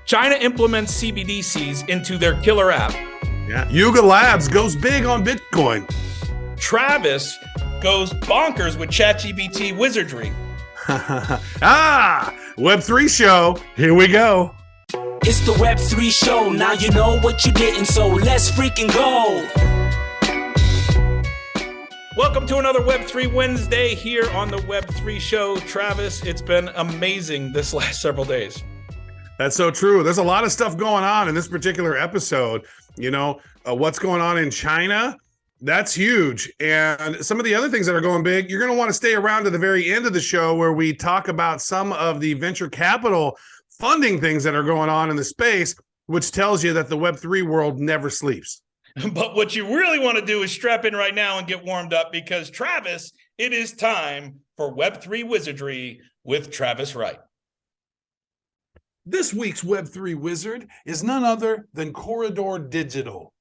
China implements CBDCs into their killer app. Yeah. Yuga Labs goes big on Bitcoin. Travis goes bonkers with ChatGPT wizardry. Web3 Show. Here we go. It's the Web3 Show. Now you know what you didn't, so let's freaking go. Welcome to another Web3 Wednesday here on the Web3 Show. Travis, it's been amazing this last several days. That's so true. There's a lot of stuff going on in this particular episode. You know, what's going on in China? That's huge. And some of the other things that are going big, you're going to want to stay around to the very end of the show where we talk about some of the venture capital funding things that are going on in the space, which tells you that the Web3 world never sleeps. But what you really want to do is strap in right now and get warmed up because, Travis, it is time for Web3 Wizardry with Travis Wright. This week's Web3 wizard is none other than Corridor Digital.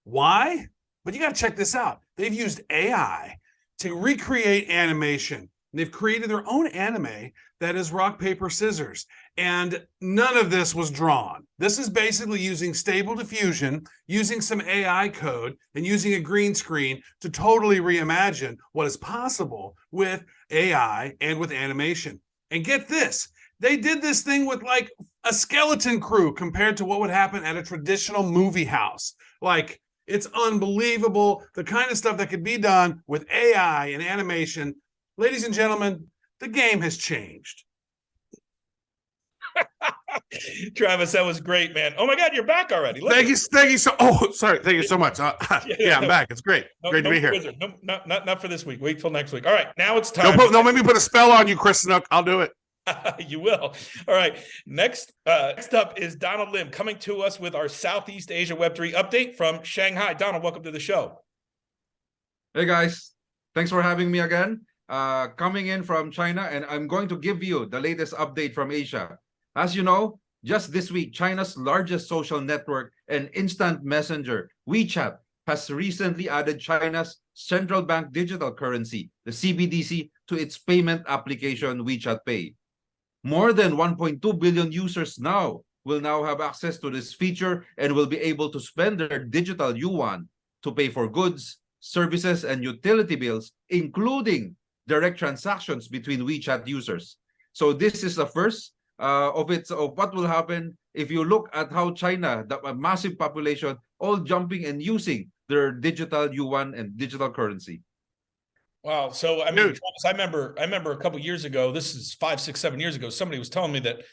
Why? But you got to check this out. They've used AI to recreate animation. They've created their own anime that is rock, paper, scissors. And none of this was drawn. This is basically using stable diffusion, using some AI code, and using a green screen to totally reimagine what is possible with AI and with animation. And get this, they did this thing with like a skeleton crew compared to what would happen at a traditional movie house. Like, it's unbelievable, the kind of stuff that could be done with AI and animation. Ladies and gentlemen, the game has changed. Travis, that was great, man. Oh my God, you're back already. Thank you so. Oh, sorry. Thank you so much. Yeah, I'm back. It's great. Great to be here. Wizard. No, not for this week. Wait till next week. All right, now it's time. Don't make me put a spell on you, Chris Snook. I'll do it. You will. All right. Next up is Donald Lim coming to us with our Southeast Asia Web3 update from Shanghai. Donald, welcome to the show. Hey guys, thanks for having me again. Coming in from China, and I'm going to give you the latest update from Asia. As you know, just this week, China's largest social network and instant messenger, WeChat, has recently added China's central bank digital currency, the CBDC, to its payment application WeChat Pay. More than 1.2 billion users now will have access to this feature and will be able to spend their digital yuan to pay for goods, services, and utility bills, including direct transactions between WeChat users. So this is the first of what will happen if you look at how China, the massive population, all jumping and using their digital yuan and digital currency. Wow. So, I mean, Travis, I remember a couple years ago, this is 5, 6, 7 years ago, somebody was telling me that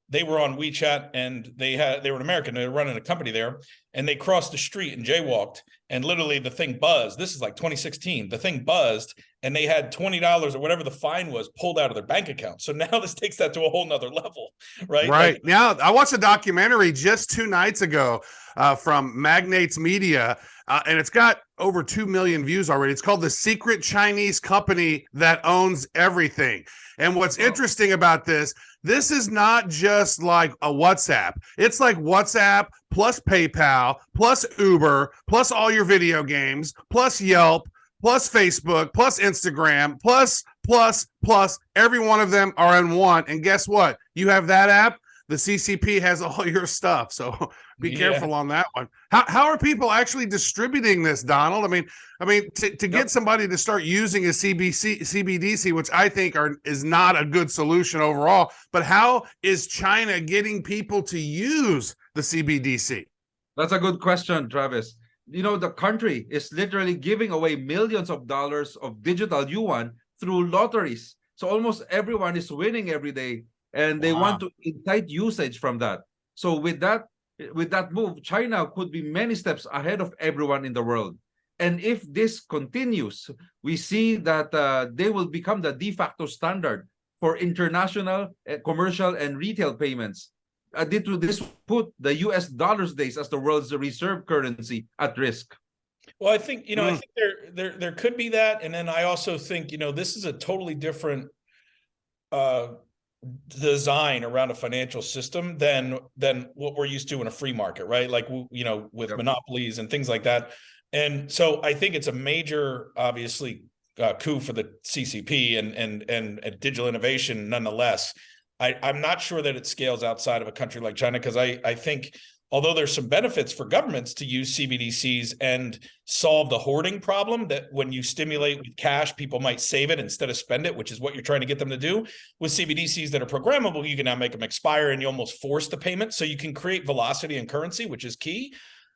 they were on WeChat and they were an American, they were running a company there, and they crossed the street and jaywalked, and literally the thing buzzed. This is like 2016. The thing buzzed and they had $20 or whatever the fine was pulled out of their bank account. So now this takes that to a whole nother level, right? Right. Like, now, I watched a documentary just 2 nights ago from Magnates Media, and it's got over 2 million views already. It's called The Secret Chinese Company That Owns Everything. And what's interesting about this is not just like a WhatsApp. It's like WhatsApp plus PayPal plus Uber plus all your video games plus Yelp plus Facebook plus Instagram plus every one of them are in one. And guess what? You have that app, the CCP has all your stuff. So be careful on that one. How are people actually distributing this, Donald? I mean, to get somebody to start using a CBDC, which I think is not a good solution overall, but how is China getting people to use the CBDC? That's a good question, Travis. You know, the country is literally giving away millions of dollars of digital yuan through lotteries. So almost everyone is winning every day, and they want to incite usage from that. So with that move, China could be many steps ahead of everyone in the world. And if this continues, we see that they will become the de facto standard for international, commercial, and retail payments. This put the US dollar's days as the world's reserve currency at risk. Well, I think, I think there could be that. And then I also think, this is a totally different design around a financial system than what we're used to in a free market, right? Like, with monopolies and things like that. And so I think it's a major, obviously, coup for the CCP and digital innovation nonetheless. I'm not sure that it scales outside of a country like China, because I think although there's some benefits for governments to use CBDCs and solve the hoarding problem, that when you stimulate with cash, people might save it instead of spend it, which is what you're trying to get them to do. With CBDCs that are programmable, you can now make them expire and you almost force the payment. So you can create velocity in currency, which is key.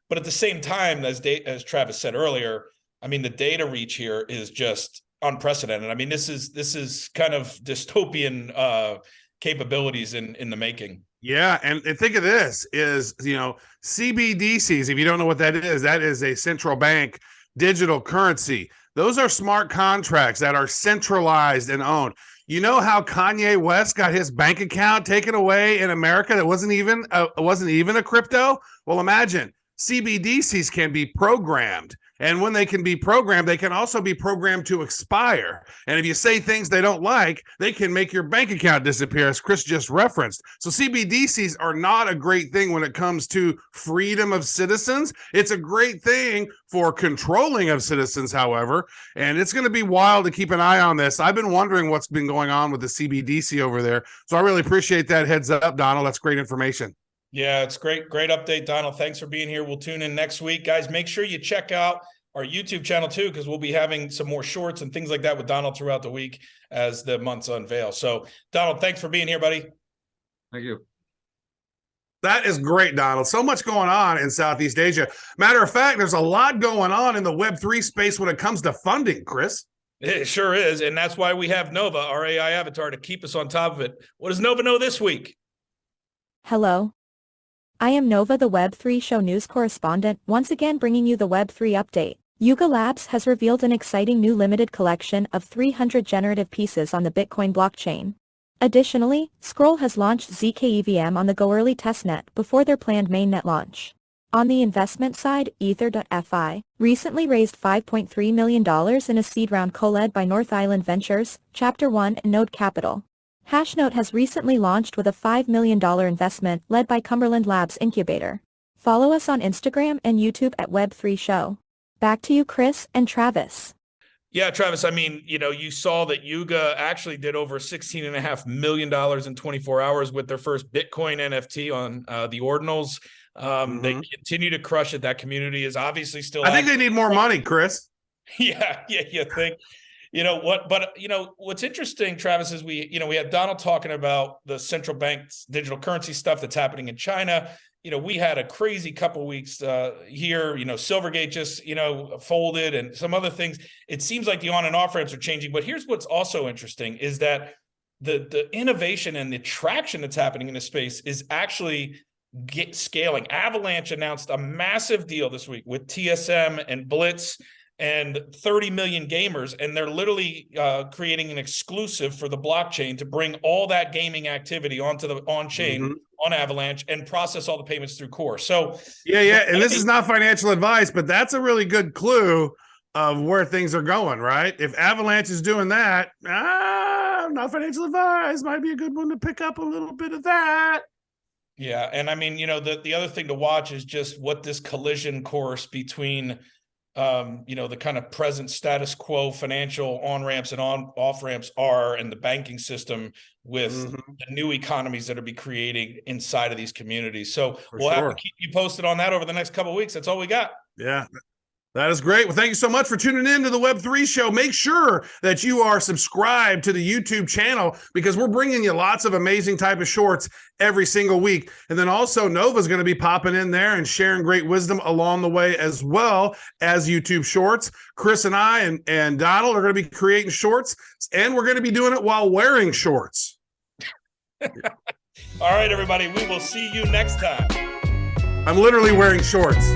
But at the same time, as Travis said earlier, I mean, the data reach here is just unprecedented. I mean, this is kind of dystopian capabilities in the making. Yeah, and think of this is, CBDCs, if you don't know what that is a central bank digital currency. Those are smart contracts that are centralized and owned. You know how Kanye West got his bank account taken away in America that wasn't even a crypto? Well, imagine CBDCs can be programmed. And when they can be programmed, they can also be programmed to expire. And if you say things they don't like, they can make your bank account disappear, as Chris just referenced. So CBDCs are not a great thing when it comes to freedom of citizens. It's a great thing for controlling of citizens, however. And it's going to be wild to keep an eye on this. I've been wondering what's been going on with the CBDC over there. So I really appreciate that heads up, Donald. That's great information. Yeah, it's great update, Donald. Thanks for being here. We'll tune in next week. Guys, make sure you check out our YouTube channel too, because we'll be having some more shorts and things like that with Donald throughout the week as the months unveil. So, Donald, thanks for being here, buddy. Thank you. That is great, Donald. So much going on in Southeast Asia. Matter of fact, there's a lot going on in the Web3 space when it comes to funding, Chris. It sure is. And that's why we have Nova, our AI avatar, to keep us on top of it. What does Nova know this week? Hello. I am Nova, the Web3 Show news correspondent, once again bringing you the Web3 update. Yuga Labs has revealed an exciting new limited collection of 300 generative pieces on the Bitcoin blockchain. Additionally, Scroll has launched zkEVM on the Go Early testnet before their planned mainnet launch. On the investment side, Ether.fi recently raised $5.3 million in a seed round co-led by North Island Ventures, Chapter 1 and Node Capital. Hashnote has recently launched with a $5 million investment led by Cumberland Labs Incubator. Follow us on Instagram and YouTube at Web3 Show. Back to you, Chris and Travis. Yeah, Travis, I mean, you saw that Yuga actually did over $16.5 million in 24 hours with their first Bitcoin NFT on the Ordinals. They continue to crush it. That community is obviously still I think they need more money, Chris. Yeah, you think. What's interesting, Travis, is we had Donald talking about the central bank's digital currency stuff that's happening in China. We had a crazy couple of weeks here. Silvergate just, folded and some other things. It seems like the on and off ramps are changing. But here's what's also interesting is that the innovation and the traction that's happening in this space is actually scaling. Avalanche announced a massive deal this week with TSM and Blitz and 30 million gamers, and they're literally creating an exclusive for the blockchain to bring all that gaming activity onto the on-chain on Avalanche and process all the payments through Core. So yeah, and this is not financial advice, but that's a really good clue of where things are going, right? If Avalanche is doing that, not financial advice, might be a good one to pick up a little bit of that. Yeah, and I mean, the other thing to watch is just what this collision course between the kind of present status quo financial on-ramps and off-ramps are in the banking system with the new economies that are be creating inside of these communities. So we'll have to keep you posted on that over the next couple of weeks. That's all we got. Yeah. That is great. Well, thank you so much for tuning in to the Web3 Show. Make sure that you are subscribed to the YouTube channel because we're bringing you lots of amazing type of shorts every single week. And then also Nova's going to be popping in there and sharing great wisdom along the way as well as YouTube shorts. Chris and I and Donald are going to be creating shorts, and we're going to be doing it while wearing shorts. All right, everybody. We will see you next time. I'm literally wearing shorts.